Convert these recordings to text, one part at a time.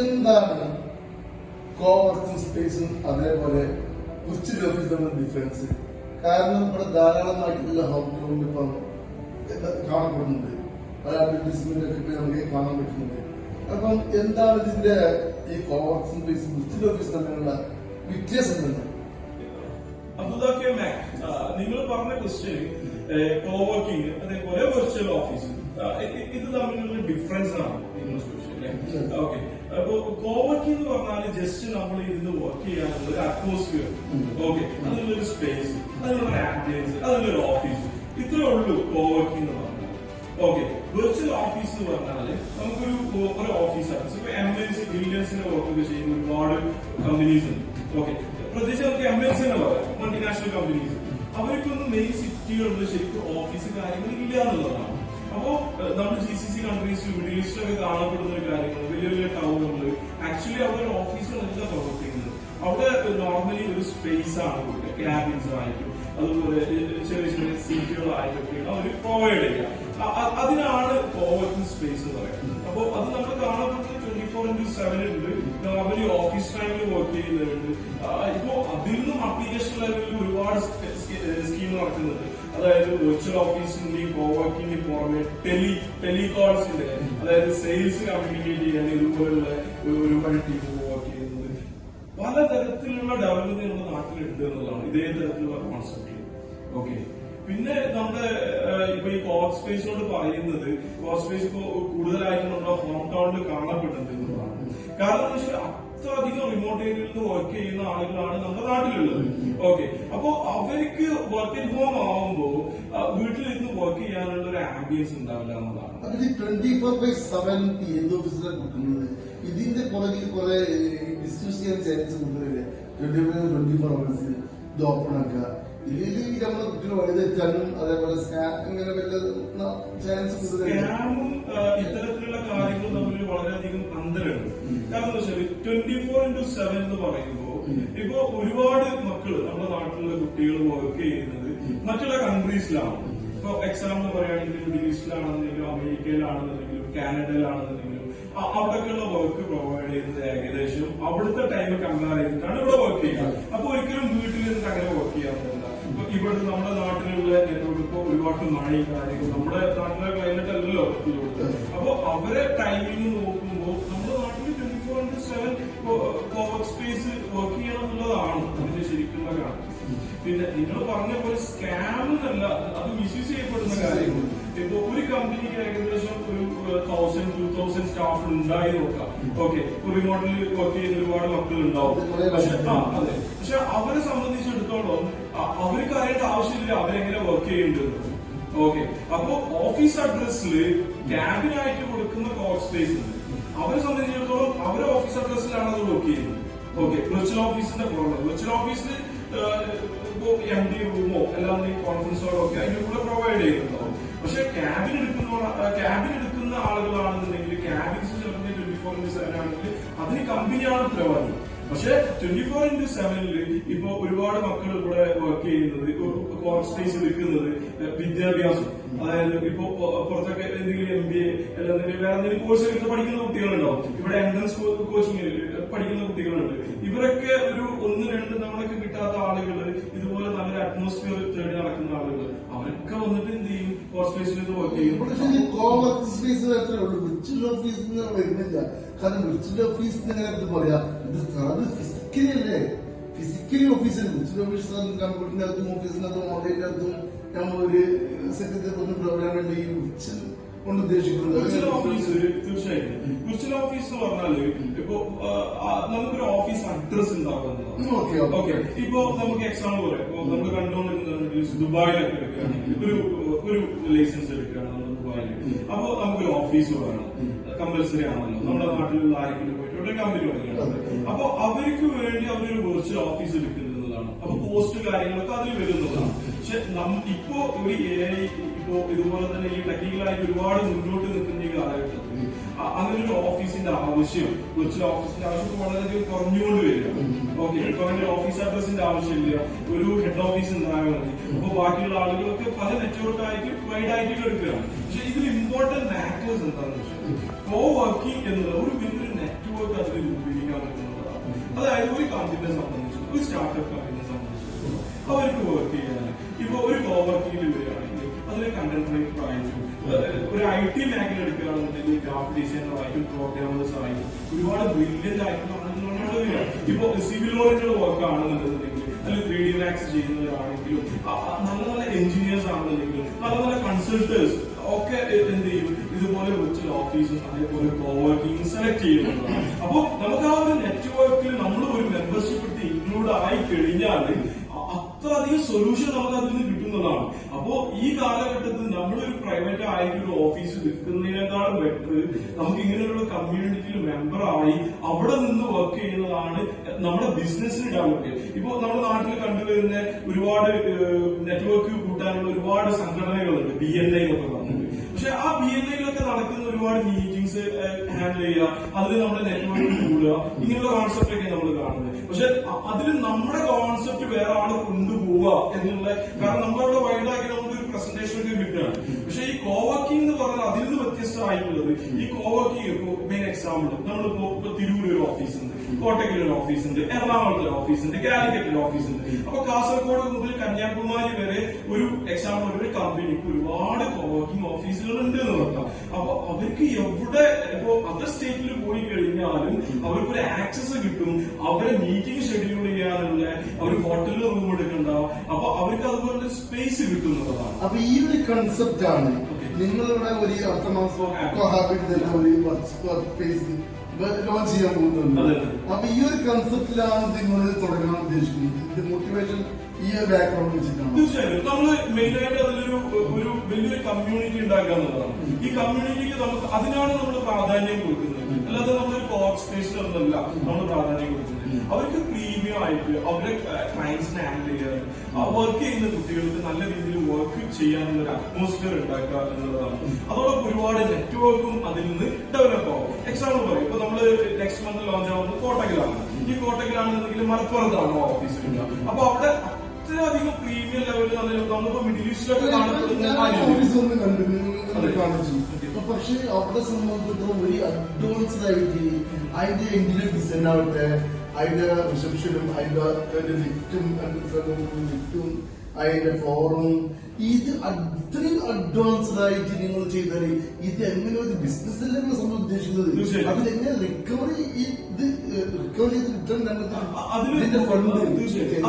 എന്താണ് കോവർക്കിംഗ് സ്പേസും അതേപോലെ വിർച്വൽ ഓഫീസ് തമ്മിൽ ഡിഫറൻസ്? കാരണം ഇവിടെ ധാരാളമായിട്ടുള്ള ഹോം ഗ്രൗണ്ട് ഇപ്പം കാണപ്പെടുന്നുണ്ട്, പല അഡ്വർടൈസ്മെന്റൊക്കെ നമുക്ക് കാണാൻ പറ്റുന്നുണ്ട്. അപ്പം എന്താണ് ഇതിന്റെ ഈ കോവർക്കിംഗ് സ്പേസും വിർച്വൽ ഓഫീസ് തമ്മിലുള്ള വ്യത്യാസം തന്നെ? നിങ്ങൾ പറഞ്ഞ ക്വസ്റ്റ്യൻ കോവർക്കിംഗ് അതേപോലെ വെർച്വൽ ഓഫീസ് ഇത് തമ്മിലുള്ള ഡിഫറൻസ് ആണ് നിങ്ങൾ ചോദിച്ചത്. ഓക്കെ, അപ്പൊ കോവർക്കിംഗ് എന്ന് പറഞ്ഞാൽ ജസ്റ്റ് നമ്മൾ ഇരുന്ന് വർക്ക് ചെയ്യാനുള്ള ഒരു അറ്റ്മോസ്ഫിയർ, ഓക്കെ, അതിനുള്ളൊരു സ്പേസ്, അതിനുള്ള ആംബിയൻസ്, അതിനുള്ളൊരു ഓഫീസ്, ഇത്രേ ഉള്ളൂ കോവർക്കിംഗ് എന്ന് പറഞ്ഞാൽ. ഓക്കെ, വെർച്വൽ ഓഫീസ് എന്ന് പറഞ്ഞാല് നമുക്കൊരു ഓഫീസാണ്. ഇപ്പൊ എംഎൻസി ബില്യൺസിന്റെ വർക്ക് ചെയ്യുന്ന ഒരുപാട് കമ്പനീസ് ഉണ്ട്. ഓക്കെ, പ്രത്യേകിച്ച് നമുക്ക് എംഎൻസി എന്ന് പറയാം, മൾട്ടിനാഷണൽ കമ്പനീസ്. അവർക്കൊന്നും മെയിൻ സിറ്റികളിൽ ശരിക്കും ഓഫീസ് കാര്യങ്ങൾ ഇല്ല എന്നുള്ളതാണ്. അപ്പോ നമ്മൾ GCC കൺട്രീസ്, മിഡിൽ ഈസ്റ്റിലൊക്കെ കാണപ്പെടുന്ന കാര്യങ്ങൾ, വലിയ വലിയ ടൗണുകൾ, ആക്ച്വലി അവിടെ ഒരു ഓഫീസുകളല്ല പ്രവർത്തിക്കുന്നത്. അവിടെ നോർമലി ഒരു സ്പേസ് ആണ് കൊടുക്കുക, ക്യാബിൻസ് ആയിട്ടും അതുപോലെ ചെറിയ ചെറിയ സീറ്റുകളായിട്ടൊക്കെയാണ് അവർ പ്രൊവൈഡ് ചെയ്യുക. അതിനാണ് കോവർക്കിംഗ് സ്പേസ് എന്ന് പറയുന്നത്. അപ്പോൾ അത് നമ്മൾ കാണപ്പെടുന്നത് 24/7 ഉണ്ട്. നോർമലി ഓഫീസ് ടൈമിൽ വർക്ക് ചെയ്യുന്നവരുണ്ട്. ഇപ്പോ അതിൽ നിന്നും അപ്ലിക്കേഷൻ ലെവലിൽ ഒരുപാട് സ്കീം നടക്കുന്നുണ്ട്. അതായത് വെർച്വൽ ഓഫീസിന്റെയും കോവർക്കിന്റെയും പുറമെ ടെലികോൾസിന്റെ, അതായത് സെയിൽസ് കമ്മ്യൂണിക്കേറ്റ് ചെയ്യാൻ ഇതുപോലുള്ള ഒരുപാട് ടീം വർക്ക് ചെയ്യുന്നത്. പലതരത്തിലുള്ള ഡെവലപ്മെന്റ് നമ്മുടെ നാട്ടിലുണ്ട് എന്നുള്ളതാണ് ഇതേ തരത്തിലുള്ള കോൺസെപ്റ്റ്. ഓക്കെ, പിന്നെ നമ്മുടെ ഇപ്പൊ ഈ കോവർക്ക് സ്പേസിനോട് പറയുന്നത്, കോവർക്ക് സ്പേസ് ഇപ്പൊ കൂടുതലായിട്ട് നമ്മുടെ ഹോം ടൗണിൽ കാണപ്പെടുന്നുണ്ട് എന്നുള്ളതാണ്. കാരണം എന്ന് വെച്ചാൽ അത്രയധികം റിമോട്ട് ഏരിയയിൽ നിന്ന് വർക്ക് ചെയ്യുന്ന ആളുകളാണ് നമ്മുടെ നാട്ടിലുള്ളത്. ഓക്കെ, അപ്പോ അവർക്ക് വർക്ക് അറ്റ് ഹോം ആവുമ്പോ വീട്ടിലിരുന്ന് വർക്ക് ചെയ്യാനുള്ള ഒരു ആംബിയൻസ് ഉണ്ടാവില്ല എന്നുള്ളതാണ്. 24/7 എന്ത് ഓഫീസിലാണ് കൊടുക്കുന്നത്? ഇതിന്റെ പുറകിൽ കുറെ ഡിസ്കസ് ചെയ്യാൻ ചാൻസ് കൂടുതലല്ലേ? 24 hours ഇത് ഓപ്പൺ ആക്കുക, ഇല്ലെങ്കിൽ നമ്മുടെ കുട്ടികൾ വഴിതെറ്റാനും അതേപോലെ ഇങ്ങനെ വല്ല ചാൻസ് സ്കാമും ഇത്തരത്തിലുള്ള കാര്യങ്ങൾ തമ്മിൽ വളരെയധികം അന്തരമുണ്ട്. കാരണം എന്താ വെച്ചാൽ 24/7 എന്ന് പറയുമ്പോൾ ഇപ്പൊ ഒരുപാട് മക്കള് നമ്മുടെ നാട്ടിലുള്ള കുട്ടികൾ വർക്ക് ചെയ്യുന്നത് മറ്റുള്ള കൺട്രീസിലാണ്. ഇപ്പൊ എക്സാമ്പിൾ പറയുകയാണെങ്കിൽ മിഡിൽ ഈസ്റ്റിലാണെന്നുണ്ടെങ്കിലും അമേരിക്കയിലാണെന്നുണ്ടെങ്കിലും കാനഡയിലാണെന്നുണ്ടെങ്കിലും അവിടേക്കുള്ള വർക്ക് പ്രൊവൈഡ് ചെയ്യുന്നത് ഏകദേശം അവിടുത്തെ ടൈം കമ്പയർ ചെയ്തിട്ടാണ് ഇവിടെ വർക്ക് ചെയ്യുക. അപ്പൊ ഒരിക്കലും വീട്ടിൽ നിന്ന് അങ്ങനെ വർക്ക് ചെയ്യാൻ പറ്റില്ല. ഇവിടെ നമ്മുടെ നാട്ടിലുള്ള നെറ്റ്വർക്ക് ഇപ്പൊ ഒരുപാട് മഴയും കാര്യങ്ങൾ, നമ്മുടെ നാട്ടിലെ ക്ലൈമറ്റ് അല്ലല്ലോ. അപ്പൊ അവരെ ടൈമിംഗ് നോക്കുമ്പോൾ നമ്മുടെ നാട്ടിൽ 24/7 കോവർക്ക് സ്പേസ് വർക്ക് ചെയ്യണം എന്നുള്ളതാണ് അതിന്റെ ശരിക്കുള്ള കാരണം. പിന്നെ നിങ്ങൾ പറഞ്ഞ പോലെ സ്കാമെന്നല്ല, അത് മിസ്യൂസ് ചെയ്യപ്പെടുന്ന കാര്യങ്ങൾ. ഇപ്പൊ ഒരു കമ്പനിക്ക് ഏകദേശം ഒരു 1000-2000 സ്റ്റാഫ് ഉണ്ടായി നോക്കാം. ഓക്കെ, റിമോട്ടിൽ വർക്ക് ചെയ്യുന്ന ഒരുപാട് മക്കൾ ഉണ്ടാവും. അതെ, പക്ഷെ അവരെ സംബന്ധിച്ചിടത്തോളം അവർക്ക് അറിയേണ്ട ആവശ്യമില്ല അവരെങ്ങനെ വർക്ക് ചെയ്യേണ്ടത്. ഓക്കെ, അപ്പോ ഓഫീസ് അഡ്രസ്സിൽ ക്യാബിനായിട്ട് കൊടുക്കുന്ന കോവർക്ക് സ്പേസ് ഉണ്ട്. അവരെ സംബന്ധിച്ചിടത്തോളം അവരെ ഓഫീസ് അഡ്രസ്സിലാണ് അത് വർക്ക് ചെയ്യുന്നത്. ഓക്കെ, വെർച്വൽ ഓഫീസിന്റെ പുറമെ വെർച്വൽ ഓഫീസിൽ ഇപ്പോ MD റൂമോ അല്ലാതെ കോൺഫറൻസ് ഹോളോ ഒക്കെ അതിന്റെ കൂടെ പ്രൊവൈഡ് ചെയ്യുന്നുണ്ടാവും. പക്ഷെ ക്യാബിൻ എടുക്കുന്ന ആളുകളാണെന്നുണ്ടെങ്കിൽ ക്യാബിൻസ് 24/7 ആണെങ്കിൽ അതിന് കമ്പനിയാണ് ഉത്തരവാദി. പക്ഷെ 24/7 ഇപ്പൊ ഒരുപാട് മക്കൾ ഇവിടെ വർക്ക് ചെയ്യുന്നത്, കോവർക്ക് സ്പേസ് എടുക്കുന്നത് വിദ്യാഭ്യാസം, അതായത് ഇപ്പൊ പുറത്തൊക്കെ എന്തെങ്കിലും MBA അല്ലെങ്കിൽ വേറെ എന്തെങ്കിലും കോഴ്സ് എടുത്ത് പഠിക്കുന്ന കുട്ടികളുണ്ടാവും. ഇവിടെ എൻട്രൻസ് കോച്ചിങ്ങിൽ പഠിക്കുന്ന കുട്ടികളുണ്ട്. ഇവരൊക്കെ ഒരു 1-2 തവണയൊക്കെ കിട്ടാത്ത ആളുകൾ, ഇതുപോലെ നല്ലൊരു അറ്റ്മോസ്ഫിയർ തേടി നടക്കുന്ന ആളുകൾ, അവരൊക്കെ വന്നിട്ട് എന്ത് ചെയ്യും, കോവർക്ക് സ്പേസിൽ വർക്ക് ചെയ്യും. കോവർക്ക് സ്പേസ് വിർച്വൽ ഓഫീസ് വരുന്നില്ല. കാരണം വിർച്വൽ ഓഫീസ് എങ്ങനെ പറയാ, അത് ഫിസിക്കലി അല്ലേ? ഫിസിക്കലി ഓഫീസിന് വിർച്വൽ ഓഫീസ് കമ്പ്യൂട്ടറിനകത്തും ഓഫീസിനകത്തും ഓൺലൈനകത്തും നമ്മളൊരു സെക്രട്ടറി പ്രോഗ്രാം വേണ്ടി വിർച്വൽ കൊണ്ട് ഉദ്ദേശിക്കുന്നത്. തീർച്ചയായിട്ടും വിർച്വൽ ഓഫീസ് എന്ന് പറഞ്ഞാല് ഇപ്പൊ നമുക്കൊരു ഓഫീസ് അഡ്രസ് ഉണ്ടാകുന്നതാണ്. ഓക്കെ, ഇപ്പൊ നമുക്ക് എക്സാമ്പിൾ പറയാം. ഇപ്പൊ നമ്മൾ കണ്ടുകൊണ്ടിരുന്ന ദുബായിലൊക്കെ എടുക്കുകയാണെങ്കിൽ ഒരു ലൈസൻസ് എടുക്കുകയാണ് നമ്മൾ ദുബായിൽ. അപ്പൊ നമുക്കൊരു ഓഫീസ് വേണം, കമ്പൽസറി ആണല്ലോ. നമ്മുടെ നാട്ടിലുള്ള ആരെങ്കിലും പോയിട്ട് ഒരു കമ്പനി തുടങ്ങിയാണ്. അപ്പൊ അവർക്ക് വേണ്ടി അവരൊരു വെർച്വൽ ഓഫീസ് എടുക്കുന്നതാണ്. അപ്പൊ പോസ്റ്റ് കാര്യങ്ങളൊക്കെ അതിൽ വരുന്നതാണ്. പക്ഷെ ഇപ്പോ ഒരു AI ഇപ്പോ ഇതുപോലെ തന്നെ ഈ ടെക്നിക്കലായിട്ട് ഒരുപാട് മുന്നോട്ട് നിൽക്കുന്ന ഈ കാലഘട്ടത്തിൽ അങ്ങനെ ഒരു ഓഫീസിന്റെ ആവശ്യം, വിർച്വൽ ഓഫീസിന്റെ ആവശ്യം വളരെയധികം കുറഞ്ഞുകൊണ്ട് വരിക. ഓക്കെ, ഇപ്പൊ അങ്ങനെ ഓഫീസ് അഡ്രസ്സിന്റെ ആവശ്യമില്ല, ഒരു ഹെഡ് ഓഫീസ് ഉണ്ടായാൽ മതി. അപ്പൊ ബാക്കിയുള്ള ആളുകളൊക്കെ പല നെറ്റ്വർക്ക് ആയിട്ട് വൈഡ് ആയിട്ട് എടുക്കുകയാണ്. പക്ഷെ ഇതിൽ ഇമ്പോർട്ടന്റ് മാറ്റേഴ്സ് എന്താണെന്ന് വെച്ചാൽ കോ വർക്കിംഗ് എന്നുള്ള ഒരു വലിയൊരു നെറ്റ്വർക്ക് അതിൽ രൂപീകരിക്കാൻ പറ്റുന്നതാണ്. അതായത് ഒരു കമ്പനിയെ സംബന്ധിച്ച്, ഒരു സ്റ്റാർട്ടപ്പ് കമ്പനിയെ സംബന്ധിച്ച് അവർക്ക് വർക്ക് ചെയ്യാൻ ഇപ്പൊ ഒരു കോ വർക്കിംഗിൽ വരികയാണെങ്കിൽ അതിൽ കണ്ടന്റ് റൈറ്റർ ആയിട്ടും ഒരു IT മേഖല എടുക്കുകയാണെന്നുണ്ടെങ്കിൽ ഗ്രാഫിക് ഡിസൈനർ ആയിട്ടും പ്രോഗ്രാമേഴ്സ് ആയിട്ടും ഒരുപാട് ബ്രില്യന്റ് ആയിട്ടുള്ള ആളുകളാണ് വരിക. ഇപ്പൊ സിവിൽ ഓറിയന്റഡ് വർക്ക് ആണെന്നുണ്ടെങ്കിൽ അല്ലെങ്കിൽ 3D മാക്സ് ചെയ്യുന്നവരാണെങ്കിലും നല്ല നല്ല എഞ്ചിനീയേഴ്സ് ആണെന്നുണ്ടെങ്കിലും നല്ല നല്ല കൺസൾട്ടേഴ്സ് ഒക്കെ എന്ത് ചെയ്യും, ഇതുപോലെ വിർച്വൽ ഓഫീസും അതേപോലെ കോവർക്കിംഗ് സെലക്ട് ചെയ്യുന്നതാണ്. അപ്പൊ നമുക്ക് ആ ഒരു നെറ്റ്വർക്കിൽ നമ്മൾ ഒരു മെമ്പർഷിപ്പ് എടുത്ത് ഇൻക്ലൂഡ് ആയി കഴിഞ്ഞാൽ അത്രയധികം സൊല്യൂഷൻ നമുക്ക് അതിൽ നിന്ന് കിട്ടുന്നതാണ്. അപ്പോ ഈ കാലഘട്ടത്തിൽ നമ്മളൊരു പ്രൈവറ്റ് ആയിട്ടൊരു ഓഫീസ് വിൽക്കുന്നതിനേക്കാളും ബെറ്റർ നമുക്ക് ഇങ്ങനെയുള്ള കമ്മ്യൂണിറ്റിയിൽ മെമ്പർ ആയി അവിടെ നിന്ന് വർക്ക് ചെയ്യുന്നതാണ് നമ്മുടെ ബിസിനസിന് ഡെവലപ്പ് ചെയ്യുക. ഇപ്പോ നമ്മുടെ നാട്ടിൽ കണ്ടുവരുന്ന ഒരുപാട് നെറ്റ്വർക്ക് കൂട്ടാനുള്ള ഒരുപാട് സംഘടനകളുണ്ട്, BNI എന്നൊക്കെ പറഞ്ഞിട്ട്. പക്ഷെ ആ BNIയിലൊക്കെ നടക്കുന്ന ഒരുപാട് മീറ്റിംഗ്സ് ഹാൻഡിൽ ചെയ്യുക, അതിൽ നമ്മുടെ നെറ്റ്വർക്ക് കൂടുക, ഇങ്ങനെയുള്ള കോൺസെപ്റ്റ് ഒക്കെ നമ്മൾ കാണുന്നത്. പക്ഷെ അതിൽ നമ്മുടെ കോൺസെപ്റ്റ് വേറെ ആള് കൊണ്ടുപോവുക എന്നുള്ള, കാരണം നമ്മളവിടെ വൈഡാക്കി നമുക്ക് ഒരു പ്രസന്റേഷൻ ഒക്കെ കിട്ടുകയാണ്. പക്ഷെ ഈ കോവർക്കിംഗ് എന്ന് പറഞ്ഞാൽ അതിൽ നിന്ന് വ്യത്യസ്തമായിട്ടുള്ളത് ഈ കോവർക്കിംഗ് മെയിൻ എക്സാമ്പിൾ നമ്മളിപ്പോ തിരൂര് ഒരു ഓഫീസ് ഉണ്ട്, കോട്ടയ്ക്കൽ ഒരു ഓഫീസ് ഉണ്ട്, എറണാകുളത്തൊരു ഓഫീസ് ഉണ്ട്, കാലിക്കറ്റിൽ ഓഫീസ് ഉണ്ട്. അപ്പൊ കാസർഗോഡ് മുതൽ കന്യാകുമാരി വരെ ഒരു എക്സാമ്പിൾ ഒരു കമ്പനിക്ക് ഒരുപാട് കോവർക്കിംഗ് ഓഫീസുകൾ ഉണ്ട് എന്ന് നോക്കാം. അപ്പൊ അവർക്ക് എവിടെ ഇപ്പോ അതർ സ്റ്റേറ്റിൽ പോയി കഴിഞ്ഞാലും അവർക്കൊരു ആക്സസ് കിട്ടും, അവരെ മീറ്റിംഗ് ഷെഡ്യൂൾ ചെയ്യാനുള്ള, അവർ ഹോട്ടലിൽ റൂം എടുക്കണ്ട, അപ്പൊ അവർക്ക് അതുപോലെ സ്പേസ് കിട്ടുന്നതാണ്. അപ്പൊ ഈ ഒരു കൺസെപ്റ്റ് ആണ് നിങ്ങളിവിടെ ഒരു അടുത്ത ഹാബിറ്റ് ഒരു വർക്ക് സ്പേസ് ലോഞ്ച് ചെയ്യാൻ പോകുന്നുണ്ട്. അപ്പൊ ഈ ഒരു കൺസെപ്റ്റിലാണ് നിങ്ങൾ തുടങ്ങാൻ ഉദ്ദേശിക്കുന്നത്. ഇത് മോട്ടിവേഷൻ ഈ ഒരു ബാക്ക്ഗ്രൗണ്ട് വെച്ചിട്ടാണ്. തീർച്ചയായും നമ്മള് മെയിനായിട്ട് അതിലൊരു ഒരു വലിയൊരു കമ്മ്യൂണിറ്റി ഉണ്ടാക്കുക എന്നുള്ളതാണ്. ഈ കമ്മ്യൂണിറ്റിക്ക് നമുക്ക് അതിനാണ് നമ്മൾ പ്രാധാന്യം കൊടുക്കുന്നത്. അല്ലാതെ നമ്മളൊരു വർക്ക് സ്പേസിലൊന്നല്ല നമ്മൾ പ്രാധാന്യം കൊടുക്കുന്നത്. അവർക്ക് പ്രീമിയം ആയിട്ട് അവരെ ക്ലയൻസിനെ ഹാൻഡിൽ ചെയ്യാൻ, വർക്ക് ചെയ്യുന്ന കുട്ടികൾക്ക് നല്ല രീതിയിൽ വർക്ക് ചെയ്യാനുള്ള ഒരു അറ്റ്മോസ്ഫിയർ ഉണ്ടാക്കുക എന്നുള്ളതാണ്. അതോടൊപ്പം ഒരുപാട് നെറ്റ്വർക്കും അതിൽ നിന്ന് ഡെവലപ്പ് ആവും. എക്സാമ്പിൾ പറയും, ഇപ്പൊ നമ്മള് നെക്സ്റ്റ് മന്ത് ലോഞ്ച് ആവുന്നത് കോട്ടക്കിലാണ്. ഈ കോട്ടക്കിലാണെന്നുണ്ടെങ്കിൽ മലപ്പുറത്താണ് ഓഫീസ് ഉള്ളത്. അപ്പൊ അവിടെ അത്രയധികം പ്രീമിയം ലെവലിൽ നമ്മളിപ്പോ മിഡിൽ ഈസ്റ്റിലൊക്കെ പക്ഷെ അവിടെ സംബന്ധിച്ചിടത്തോളം ഒരു അഡ്വാൻസ്ഡ് ആയിട്ട് അതിന്റെ ഇന്റീരിയർ ഡിസൈൻ ആവട്ടെ, അതിന്റെ റിസപ്ഷനും അതിന്റെ ലിഫ്റ്റും അതിന്റെ ഫ്ലോറും ഇത് അത്രയും അഡ്വാൻസ്ഡ് ആയിട്ട് നിങ്ങൾ ചെയ്താൽ ഇത് എങ്ങനെ ഒരു ബിസിനസ് അല്ലേ നിങ്ങൾ സംബന്ധിച്ച് ഉദ്ദേശിക്കുന്നത്? അതിലെങ്ങനെ റിക്കവറി റിക്കവറി ചെയ്ത് റിട്ടേൺ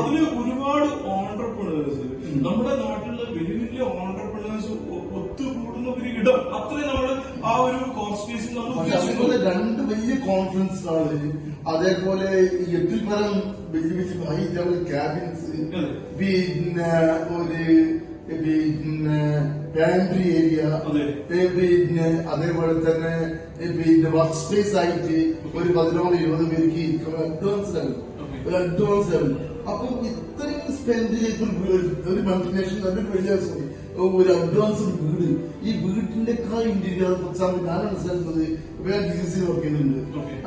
അതില് ഒരുപാട് ഓൺടർപ്രണേഴ്സ് നമ്മുടെ നാട്ടിലുള്ള വലിയ വലിയ ഓൺടർപ്രണേഴ്സ് ഒത്തുകൂടുന്ന ഒരു ഇടം അത്രയും നമ്മൾ ആ ഒരു കോൺസ്പേസിൽ നമ്മൾ രണ്ട് വലിയ കോൺഫറൻസ് ഹാള്, അതേപോലെ 8 പരം വലിയ വലിയ ഹൈ ലെവൽ ക്യാബിൻസ്, പിന്നെ പാൻട്രി ഏരിയ, പിന്നെ അതേപോലെ തന്നെ വർക്ക് സ്പേസ് ആയിട്ട് ഒരു 15-20 പേർക്ക് അഡ്വാൻസ് ലെവൽ. അപ്പൊ ഇത്രയും സ്പെൻഡ് ചെയ്ത് ഒരു മൾട്ടിനേഷൻ നല്ലൊരു വലിയ ഒരു അഡ്വാൻസ്ഡ് വീട്, ഈ വീടിന്റെ ഇന്റീരിയർ ഫോർ എക്സാമ്പിൾ ഞാൻ മനസ്സിലാക്കുന്നത് വേറെ ഡിഗ്രീസിൽ വർക്ക് ചെയ്യുന്നുണ്ട്.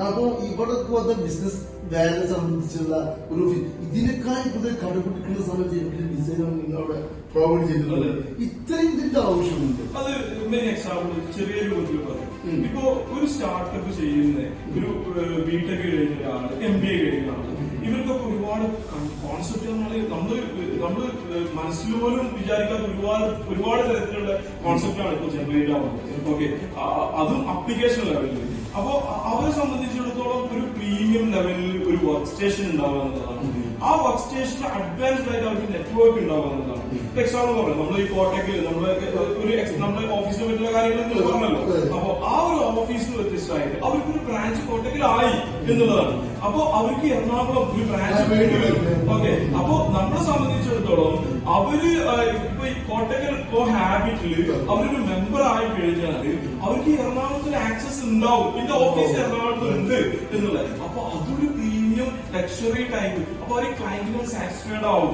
അപ്പൊ ഇവിടെ പോലത്തെ ബിസിനസ് വേറെ സംബന്ധിച്ചുള്ള ഒരു ഇതിനേക്കാൾ കൂടുതൽ കണ്ടുപിടിക്കുന്ന സമയത്ത് ഡിസൈനാണ് നിങ്ങളവിടെ പ്രൊവൈഡ് ചെയ്തിട്ടുള്ളത്. ഇത്രയും ഇതിന്റെ ആവശ്യമുണ്ട്. അത് മെയിൻ എക്സാമ്പിൾ ചെറിയ രൂപത്തിൽ പറയും. ഇപ്പോ ഒരു സ്റ്റാർട്ടപ്പ് ചെയ്യുന്ന ഒരു ബിടെക് കഴിഞ്ഞ ഒരാള്, MBA കഴിഞ്ഞ ആള്, ഇവർക്കൊക്കെ ഒരുപാട് കോൺസെപ്റ്റ് നമ്മള് മനസ്സിൽ പോലും വിചാരിക്കാത്ത ഒരുപാട് തരത്തിലുള്ള കോൺസെപ്റ്റാണ് ഇപ്പൊ ജനറേറ്റ് ആവുന്നത്. ഓക്കെ, അതും അപ്ലിക്കേഷൻ ലെവലിൽ. അപ്പോ അവരെ സംബന്ധിച്ചിടത്തോളം ഒരു പ്രീമിയം ലെവലിൽ ഒരു വർക്ക് സ്റ്റേഷൻ ഉണ്ടാവുക എന്നതാണ്. ആ വർക്ക് സ്റ്റേഷനിൽ അഡ്വാൻസ്ഡ് ആയിട്ട് അവർക്ക് നെറ്റ്വർക്ക് ഉണ്ടാവുക എന്നതാണ്. എക്സാമ്പിൾ പറയാം, നമ്മൾ ഈ കോട്ടയ്ക്ക് നമ്മുടെ ഓഫീസിനെ പറ്റുന്ന കാര്യങ്ങൾ പറഞ്ഞല്ലോ. അപ്പൊ ആ ഒരു ഓഫീസിന് വ്യത്യസ്തമായിട്ട് അവർക്കൊരു ബ്രാഞ്ച് കോട്ടയ്ക്കിലായി എന്നുള്ളതാണ്. അപ്പൊ അവർക്ക് എറണാകുളം ഒരു ബ്രാഞ്ച്. ഓക്കെ, അപ്പൊ നമ്മളെ സംബന്ധിച്ചിടത്തോളം അവര് ഇപ്പൊ ഈ കോട്ടയ്ക്കൽ ഹാബിറ്റില് അവരൊരു മെമ്പർ ആയി കഴിഞ്ഞാൽ അവർക്ക് എറണാകുളത്തിന് ആക്സസ് ഉണ്ടാവും. എന്റെ ഓഫീസ് എറണാകുളത്ത് ഉണ്ട് എന്നുള്ളത്. അപ്പൊ അതൊരു പ്രീമിയം ലക്ഷറി ടൈം. അപ്പൊ അവര് ക്ലയന്റിനും സാറ്റിസ്ഫൈഡ് ആവും.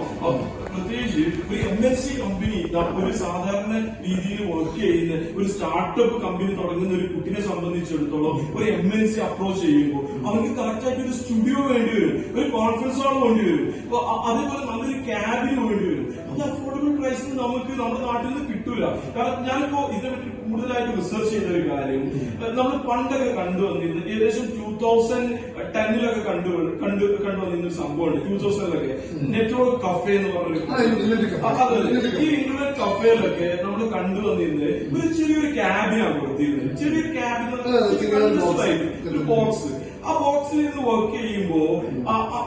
പ്രത്യേകിച്ച് ഒരു MNC കമ്പനി ഒരു സാധാരണ രീതിയിൽ വർക്ക് ചെയ്യുന്ന ഒരു സ്റ്റാർട്ടപ്പ് കമ്പനി തുടങ്ങുന്ന ഒരു കുട്ടിനെ സംബന്ധിച്ചിടത്തോളം ഒരു MNC അപ്രോച്ച് ചെയ്യുമ്പോൾ അവർക്ക് കറക്റ്റ് ആയിട്ട് ഒരു സ്റ്റുഡിയോ വേണ്ടി വരും, ഒരു കോൺഫറൻസ് ഹാൾ വേണ്ടി വരും, അതേപോലെ നല്ലൊരു ക്യാബിന് വേണ്ടി വരും. അത് അഫോർഡബിൾ പ്രൈസിന് നമുക്ക് നമ്മുടെ നാട്ടിൽ നിന്ന് കിട്ടൂല. കാരണം ഞാനിപ്പോ ഇതിനെപ്പറ്റി കൂടുതലായിട്ട് റിസർച്ച് ചെയ്ത ഒരു കാര്യം, നമ്മൾ പണ്ടൊക്കെ കണ്ടുവന്നിരുന്നത് ഏകദേശം 2010-ലൊക്കെ കണ്ടുവന്നിരുന്ന ഒരു സംഭവമുണ്ട്. 2000-ലൊക്കെ നെറ്റ്വർക്ക് കഫേ എന്ന് പറഞ്ഞൊരു ഈ ഇന്റർനെറ്റ് കഫേയിലൊക്കെ നമ്മൾ കണ്ടുവന്നിരുന്നത് ഒരു ചെറിയൊരു ക്യാബിനാണ് കൊടുത്തിരുന്നത്. ചെറിയൊരു ക്യാബിൻ ഒരു ബോക്സ്. ആ ബോക്സിൽ നിന്ന് വർക്ക് ചെയ്യുമ്പോ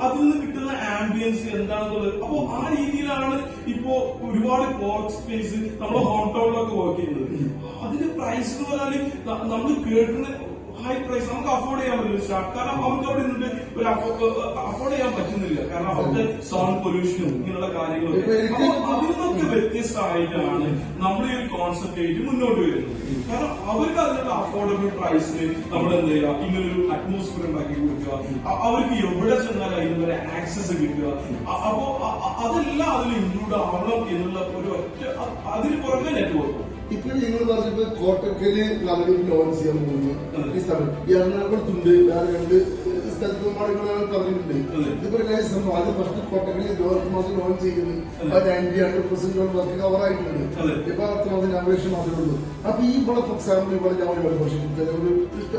അതിൽ നിന്ന് കിട്ടുന്ന ആംബിയൻസ് എന്താണെന്നുള്ളത്. അപ്പോ ആ രീതിയിലാണ് ഇപ്പോ ഒരുപാട് വർക്ക് സ്പേസ് നമ്മുടെ ഹോം ടൗണിലൊക്കെ വർക്ക് ചെയ്യുന്നത്. അതിന്റെ പ്രൈസ് എന്ന് പറഞ്ഞാൽ നമ്മൾ കേൾക്കുന്ന ഹൈ പ്രൈസ് നമുക്ക് അഫോർഡ് ചെയ്യാൻ പറ്റില്ല. കാരണം അവർക്ക് അവിടെ നിന്നിട്ട് ഒരു അഫോർഡ് ചെയ്യാൻ പറ്റുന്നില്ല. കാരണം അവരുടെ സൗണ്ട് പൊല്യൂഷനും ഇങ്ങനെയുള്ള കാര്യങ്ങളൊക്കെ. അതിൽ നിന്നൊക്കെ വ്യത്യസ്തമായിട്ടാണ് നമ്മൾ ഈ ഒരു കോൺസെപ്റ്റ് ആയിട്ട് മുന്നോട്ട് വരുന്നത്. കാരണം അവർക്ക് അതിനുള്ള അഫോർഡബിൾ പ്രൈസിന് നമ്മൾ എന്ത് ചെയ്യുക, ഇങ്ങനൊരു അറ്റ്മോസ്ഫിയർ ഉണ്ടാക്കി കൊടുക്കുക, അവർക്ക് എവിടെ ചെന്നാൽ അതിനുള്ള ആക്സസ് കിട്ടുക. അപ്പോ അതെല്ലാം അതിൽ ഇൻക്ലൂഡ് ആവണം എന്നുള്ള ഒരു ഒറ്റ, അതിന് പുറമെ നെറ്റ്വർക്ക്. ഇപ്പൊ നിങ്ങൾ പറഞ്ഞപ്പോ കോട്ടക്കല് നമ്മൾ ലോഞ്ച് ചെയ്യാൻ പോകുന്നു. ഈ സ്ഥലം എറണാകുളത്തുണ്ട്, വേറെ 2 സ്ഥലത്തും പറഞ്ഞിട്ടുണ്ട്. ഇതുപോലെ സംഭവം അത് ഫസ്റ്റ് കോട്ടക്കല് മാസം ലോഞ്ച് ചെയ്യുന്നത് 90% വർക്ക് കവർ ആയിട്ടുണ്ട്. ഇപ്പൊ 10 മാസം അപേക്ഷ മാത്രമേ ഉള്ളൂ. അപ്പൊ ഈ ഇവിടെ ഫോർ എക്സാമ്പിൾ ഇവിടെ ഞാൻ മെമ്പർഷിപ്പ്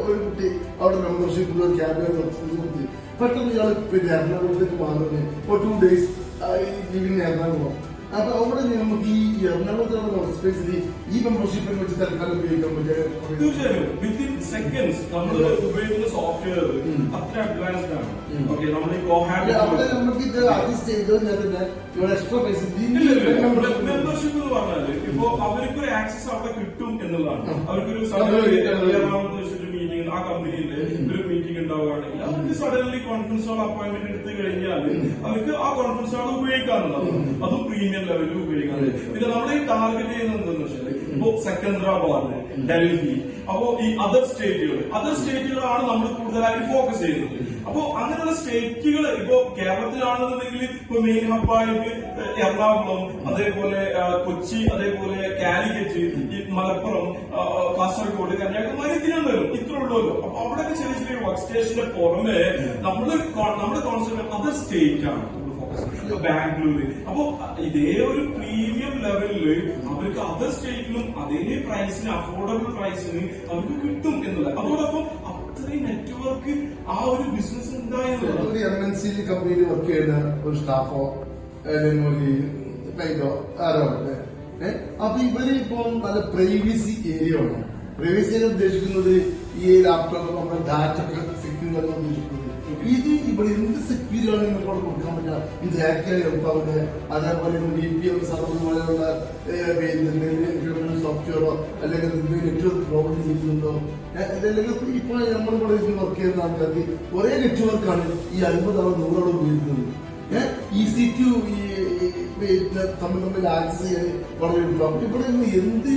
ഒരു കുട്ടി അവിടെ മെമ്പർഷിപ്പ് ക്യാബിനെ കൊടുത്ത് പെട്ടെന്ന് ഇയാൾ പിന്നെ എറണാകുളത്തേക്ക് മാറുന്നത് ഒരു 2 days ലിവിങ് എറണാകുളം. അപ്പൊ അവിടെ നമുക്ക് ഈ എറണാകുളത്തുള്ള സ്പേസിൽ ഈ മെമ്പർഷിപ്പിനെ വെച്ച് തൽക്കാലം ഉപയോഗിക്കാൻ പറ്റും. തീർച്ചയായും വിത്തിൻ സെക്കൻഡ്സ് നമ്മൾ ഉപയോഗിക്കുന്ന സോഫ്റ്റ്വെയർ അത്ര അഡ്വാൻസ്ഡ് ആണ്. ഓക്കെ, നമ്മൾ അവിടെ നമുക്ക് ഇത് അഡ്ജസ്റ്റ് ചെയ്തത് തന്നെ എക്സ്ട്രാ പൈസ മെമ്പർഷിപ്പ് എന്ന് പറഞ്ഞാല് ഇപ്പൊ അവർക്കൊരു ആക്സസ് അവിടെ കിട്ടും എന്നുള്ളതാണ്. അവർക്കൊരു മീറ്റിംഗ്, ആ കമ്പനിയില് ഒരു മീറ്റിംഗ് ഉണ്ടാവുകയാണെങ്കിൽ അവർക്ക് സഡൻലി കോൺഫറൻസ് ഹാൾ അപ്പോയിന്റ്മെന്റ് എടുത്തു കഴിഞ്ഞാൽ അവർക്ക് ആ കോൺഫറൻസ് ഹാൾ ഉപയോഗിക്കാനുള്ളതാണ്. അതും പ്രീമിയം ലെവലിൽ ഉപയോഗിക്കാറുണ്ട്. പിന്നെ നമ്മളെ ഈ ടാർഗറ്റ് ചെയ്യുന്നത് എന്താണെന്ന് വെച്ചാൽ ഇപ്പോ സെക്കന്ദരാബാദ്, ഡൽഹി, അപ്പോ ഈ അതർ സ്റ്റേറ്റുകളാണ് നമ്മൾ കൂടുതലായിട്ട് ഫോക്കസ് ചെയ്യുന്നത്. അപ്പോ അങ്ങനെയുള്ള സ്റ്റേറ്റുകൾ ഇപ്പോ കേരളത്തിലാണെന്നുണ്ടെങ്കിൽ ഇപ്പൊ മെയിൻ ഹബ്ബായിട്ട് എറണാകുളം, അതേപോലെ കൊച്ചി, അതേപോലെ കാലിക്കറ്റ്, ഈ മലപ്പുറം, കാസർഗോഡ്, കന്യാകുമാരി, തിരുവനന്തപുരം, ഇത്ര ഉള്ളൂല്ലോ. അപ്പൊ അവിടെയൊക്കെ ചെറിയ ചെറിയ വർക്ക് സ്റ്റേഷന്റെ പുറമെ നമ്മുടെ കോൺസെപ്റ്റ് അതർ സ്റ്റേറ്റ് ആണ്, ബാംഗ്ലൂര്. അപ്പൊ ഇതേ ഒരു പ്രീമിയം ലെവലില് അവർക്ക് അതർ സ്റ്റേറ്റിലും അതേ പ്രൈസിന്, അഫോർഡബിൾ പ്രൈസിന് അവർക്ക് കിട്ടും എന്നുള്ളത്. അതോടൊപ്പം അത്രയും നെറ്റ്വർക്ക് ആ ഒരു ബിസിനസ് ഉണ്ടായത്. ഒരു MNC കമ്പനിയിൽ വർക്ക് ചെയ്യുന്ന ഒരു സ്റ്റാഫോ അല്ലെങ്കിൽ ക്ലൈന്റോ ആരോ ഉണ്ട്. അപ്പൊ ഇവര് ഇപ്പൊ നല്ല പ്രൈവസി ഏരിയ ആണ്. പ്രൈവസി ഏരിയ ഉദ്ദേശിക്കുന്നത് ഈ ലാപ്ടോപ്പ് നമ്മുടെ ഡാറ്റ സെക്യൂർ ആണ് ഉദ്ദേശിക്കുന്നത്. ഇത് ഇവിടെ എന്ത് സെക്യൂരിറ്റി ആണ് നിങ്ങൾക്ക് അവിടെ കൊടുക്കാൻ പറ്റുക? ഇത് ഹാക്ക് എളുപ്പമാവുന്നത്, അതേപോലെ VPN സർവർ പോലെയുള്ള സോഫ്റ്റ്വെയറോ അല്ലെങ്കിൽ നെറ്റ്വർക്ക് പ്രോബ്ലം ചെയ്യുന്നുണ്ടോ, അല്ലെങ്കിൽ ഇപ്പോൾ നമ്മളിവിടെ വർക്ക് ചെയ്യുന്ന ആൾക്കാർക്ക് ഒരേ നെറ്റ്വർക്കാണ് ഈ 50 100 ഉപയോഗിക്കുന്നത്. EC2 തമ്മിൽ ആക്സസ് ചെയ്യാൻ വളരെ എളുപ്പമാണ്. ഇവിടെ എന്ത്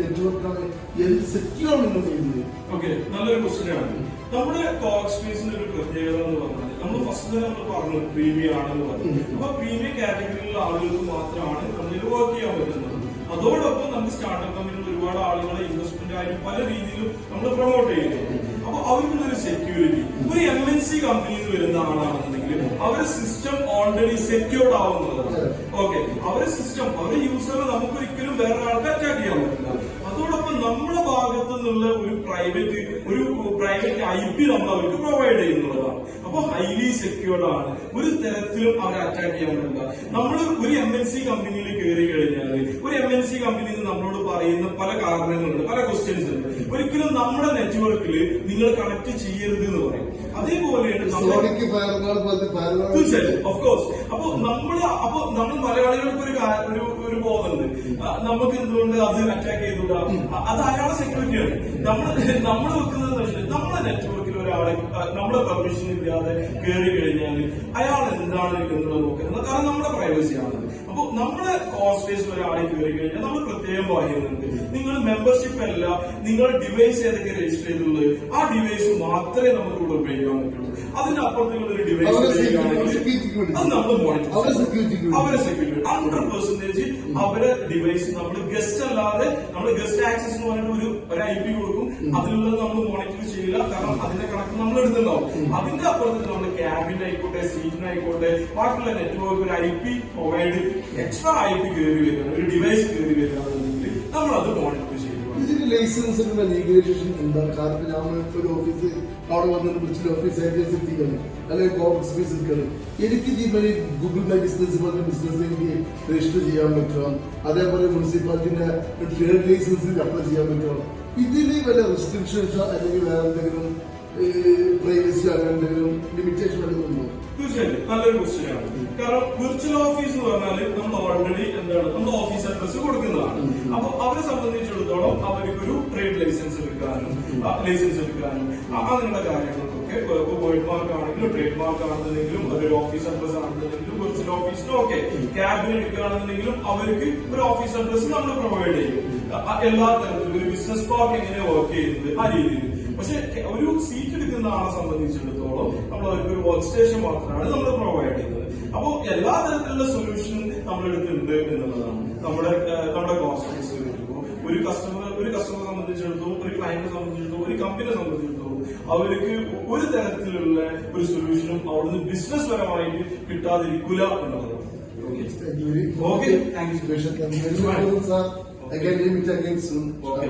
നെറ്റ്വർക്കാണ്, എന്ത് സെക്യൂർ ആണ് നിങ്ങൾ ചെയ്യുന്നത്? ഓക്കെ, നല്ലൊരു ക്വസ്റ്റ്യൻ ആണ്. നമ്മുടെ കോക്ക് സ്പേസിന്റെ ഒരു പ്രത്യേകത എന്ന് പറഞ്ഞാൽ നമ്മൾ ഫസ്റ്റ് തന്നെ നമ്മൾ പറഞ്ഞു പ്രീമിയം ആണെന്ന് പറഞ്ഞു. അപ്പൊ പ്രീമിയം കാറ്റഗറിയിലുള്ള ആളുകൾക്ക് മാത്രമാണ് നമ്മളിൽ വർക്ക് ചെയ്യാൻ പറ്റുന്നത്. അതോടൊപ്പം നമുക്ക് സ്റ്റാർട്ടപ്പ് കമ്പനിയിൽ ഒരുപാട് ആളുകളെ ഇൻവെസ്റ്റ്മെന്റ് ആയിട്ട് പല രീതിയിലും നമ്മൾ പ്രൊമോട്ട് ചെയ്യുന്നുണ്ട്. അപ്പൊ അവർക്കുള്ളൊരു സെക്യൂരിറ്റി, ഒരു MNC കമ്പനിയിൽ വരുന്ന ആളാണെന്നുണ്ടെങ്കിൽ അവരുടെ സിസ്റ്റം ഓൾറെഡി സെക്യൂർഡ് ആവുന്നതാണ്. ഓക്കെ, അവരുടെ സിസ്റ്റം, അവരുടെ യൂസറെ നമുക്കൊരിക്കലും വേറെ ആൾക്ക് അറ്റാക്ക് ചെയ്യാൻ പറ്റില്ല. അതോടൊപ്പം നമ്മുടെ ഭാഗത്തു നിന്നുള്ള ഒരു പ്രൈവറ്റ് IP നമ്മൾ അവർക്ക് പ്രൊവൈഡ് ചെയ്യുന്നതാണ്. അപ്പൊ ഹൈലി സെക്യൂർഡ് ആണ്, ഒരു തരത്തിലും അവരെ അറ്റാക്ക് ചെയ്യാൻ പറ്റില്ല. നമ്മൾ ഒരു MNC കമ്പനിയിൽ കയറി കഴിഞ്ഞാൽ ഒരു MNC കമ്പനിയിൽ നമ്മളോട് പറയുന്ന പല കാരണങ്ങളുണ്ട്, പല ക്വസ്റ്റ്യൻസ് ഉണ്ട്. ഒരിക്കലും നമ്മുടെ നെറ്റ്വർക്കിൽ നിങ്ങൾ കണക്ട് ചെയ്യരുത് എന്ന് പറയും. അതേപോലെയാണ് തീർച്ചയായും ഓഫ്കോഴ്സ്. അപ്പൊ നമ്മൾ മലയാളികൾക്ക് ഒരു ബോധമുണ്ട്, നമുക്ക് എന്തുകൊണ്ട് അത് അറ്റാക്ക് ചെയ്തുകൂടാ, അത് അയാളുടെ സെക്യൂരിറ്റിയാണ്. നമ്മൾ വെക്കുന്നത് നമ്മുടെ നെറ്റ്വർക്കിൽ ഒരാളെ നമ്മുടെ പെർമിഷൻ ഇല്ലാതെ കയറി കഴിഞ്ഞാൽ അയാൾ എന്താണ് എന്നുള്ളത് നോക്കുന്നത്. കാരണം നമ്മുടെ പ്രൈവസിയാണ്. അപ്പൊ നമ്മുടെ കോൾ സ്പേസിൽ ഒരാളെ കയറി കഴിഞ്ഞാൽ നമ്മൾ പ്രത്യേകം പറയുന്നുണ്ട്, നിങ്ങൾ മെമ്പർഷിപ്പ് അല്ല, നിങ്ങൾ ഡിവൈസ് ഏതൊക്കെ രജിസ്റ്റർ ചെയ്തുള്ളത് ആ ഡിവൈസ് മാത്രമേ നമുക്ക് ഇവിടെ ഉപയോഗിക്കാൻ പറ്റുള്ളൂ. അതിന്റെ അപ്പുറത്തേക്കുള്ള ഒരു ഡിവൈസ് അത് നമ്മൾ മോണിറ്റർ, അവരെ സെക്യൂരിറ്റി 100% അവരെ ഡിവൈസ് നമ്മൾ ഗസ്റ്റ് അല്ലാതെ നമ്മൾ ഗസ്റ്റ് ആക്സസ് എന്ന് പറഞ്ഞിട്ട് ഒരു IP കൊടുക്കും. അതിലുള്ളത് നമ്മൾ മോണിറ്റർ ചെയ്യില്ല, കാരണം അതിന്റെ കണക്ക് നമ്മൾ എടുത്തിട്ടുണ്ടാവും. അതിന്റെ അപ്പുറത്ത് നമ്മൾ ക്യാബിന്റെ ആയിക്കോട്ടെ, സീറ്റിനായിക്കോട്ടെ, ബാക്കിയുള്ള നെറ്റ്വർക്ക് ഒരു IP പ്രൊവൈഡ് എക്സ്ട്രാ IP കയറി വരികയാണ്, ഒരു ഡിവൈസ് കയറി വരികയാണെന്നുണ്ടെങ്കിൽ നമ്മൾ അത് മോണിറ്റർ ചെയ്യും. ഇതിന് ലൈസൻസിനുള്ള ലീഗലൈസേഷൻ എന്താണ്? കാരണം ഞാൻ ഒരു ഓഫീസ് അവിടെ വന്നിട്ട് വിളിച്ചിട്ട് ഓഫീസ് ഏജൻസി എത്തിക്കണം, അല്ലെങ്കിൽ കോമൺ സ്പേസ് എടുക്കണം. എനിക്ക് ഇതേപോലെ ഗൂഗിൾ മൈ ബിസിനസ് പോലത്തെ ബിസിനസ് എനിക്ക് രജിസ്റ്റർ ചെയ്യാൻ പറ്റുമോ? അതേപോലെ മുനിസിപ്പാലിറ്റിന്റെ ട്രേഡ് ലൈസൻസിന് അപ്ലൈ ചെയ്യാൻ പറ്റുമോ? ഇതിന് വല്ല റെസ്ട്രിക്ഷൻസ് അല്ലെങ്കിൽ വേറെ എന്തെങ്കിലും പ്രൈവസി അങ്ങനെ എന്തെങ്കിലും ലിമിറ്റേഷൻ വല്ലതും ഉണ്ടോ? തീർച്ചയായിട്ടും നല്ലൊരു ക്വസ്റ്റ്യൻ ആണ്. കാരണം വിർച്വൽ ഓഫീസ് എന്ന് പറഞ്ഞാൽ നമ്മൾ ഓൾറെഡി എന്താണ് നമ്മുടെ ഓഫീസ് അഡ്രസ് കൊടുക്കുന്നതാണ്. അപ്പൊ അവരെ സംബന്ധിച്ചിടത്തോളം അവർക്കൊരു ട്രേഡ് ലൈസൻസ് എടുക്കാനും അങ്ങനെയുള്ള കാര്യങ്ങൾക്കൊക്കെ വേർഡ് മാർക്ക് ആണെങ്കിലും ട്രേഡ് മാർക്ക് ആണെന്നുണ്ടെങ്കിലും അതൊരു ഓഫീസ് അഡ്രസ് ആണെന്നുണ്ടെങ്കിലും വിർച്വൽ ഓഫീസിനും ഒക്കെ ക്യാബിന് എടുക്കുകയാണെന്നുണ്ടെങ്കിലും അവർക്ക് ഒരു ഓഫീസ് അഡ്രസ് നമ്മൾ പ്രൊവൈഡ് ചെയ്യും. എല്ലാ തരത്തിലും ഒരു ബിസിനസ് പാർക്ക് എങ്ങനെ വർക്ക് ചെയ്യുന്നത് ആ രീതിയിൽ. പക്ഷെ ഒരു സീറ്റ് എടുക്കുന്ന ആളെ സംബന്ധിച്ചിടത്തോളം നമ്മൾ അവർക്ക് ഒരു വർക്ക് സ്റ്റേഷൻ മാത്രമാണ് നമ്മൾ പ്രൊവൈഡ് ചെയ്യുന്നത്. അപ്പോ എല്ലാ തരത്തിലുള്ള സൊല്യൂഷൻ നമ്മുടെ അടുത്തുണ്ട് എന്നുള്ളതാണ്. നമ്മുടെ കോസ്റ്റ്യൂംസ് വരുമ്പോൾ ഒരു കസ്റ്റമറെ സംബന്ധിച്ചിടത്തോളം, ഒരു ക്ലയന്റിനെ സംബന്ധിച്ചിടത്തോളം, ഒരു കമ്പനിയെ സംബന്ധിച്ചിടത്തോളം അവർക്ക് ഒരു തരത്തിലുള്ള ഒരു സൊല്യൂഷനും അവിടുന്ന് ബിസിനസ് പരമായിട്ട് കിട്ടാതിരിക്കില്ല എന്നുള്ളതാണ്. Okay, thank you. Again, we meet again soon. Okay.